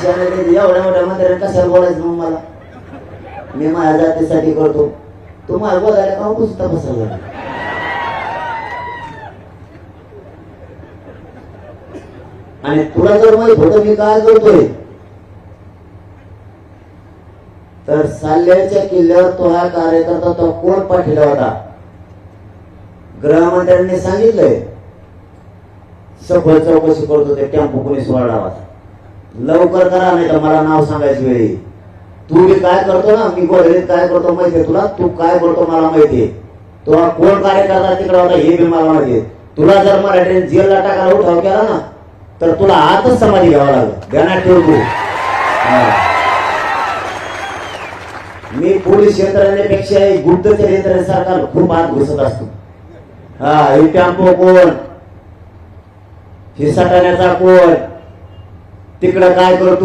एवढ्या मोठ्या मंत्र्यांनी कशाला बोलायचं मग मला? मी माझ्या जातीसाठी करतो, तू मला बोलायला का पुसता बसवलं? आणि तुला जर माहित होतं मी काय करतोय तर साल्ल्याच्या किल्ल्यावर तो हा कार्यकर्ता तो कोण पाठवला होता? गृहमंत्र्यांनी सांगितलंय सखोल चौकशी करतो, ते टेम्पो कोणी सोडला होता, लवकर करा नाही तर मला नाव सांगायची वेळी. तू बी काय करतो ना, मी गोधडीत काय करतो माहितीये तुला, तू काय करतो मला माहितीये, तो कोण कार्यकर्ता तिकडे होता हे बी मला माहितीये. तुला जर मराठीने जेलला टाकायला उठाव केला ना तर तुला आतच समाधी घ्यावा लागेल, ध्यानात ठेव तू. मी पोलीस यंत्रणेपेक्षा गुप्तचर यंत्रणेसारखा खूप आत घुसत असतो. हा, हे टेम्पो कोण, हे सटाण्याचा कोण, तिकडं काय करतो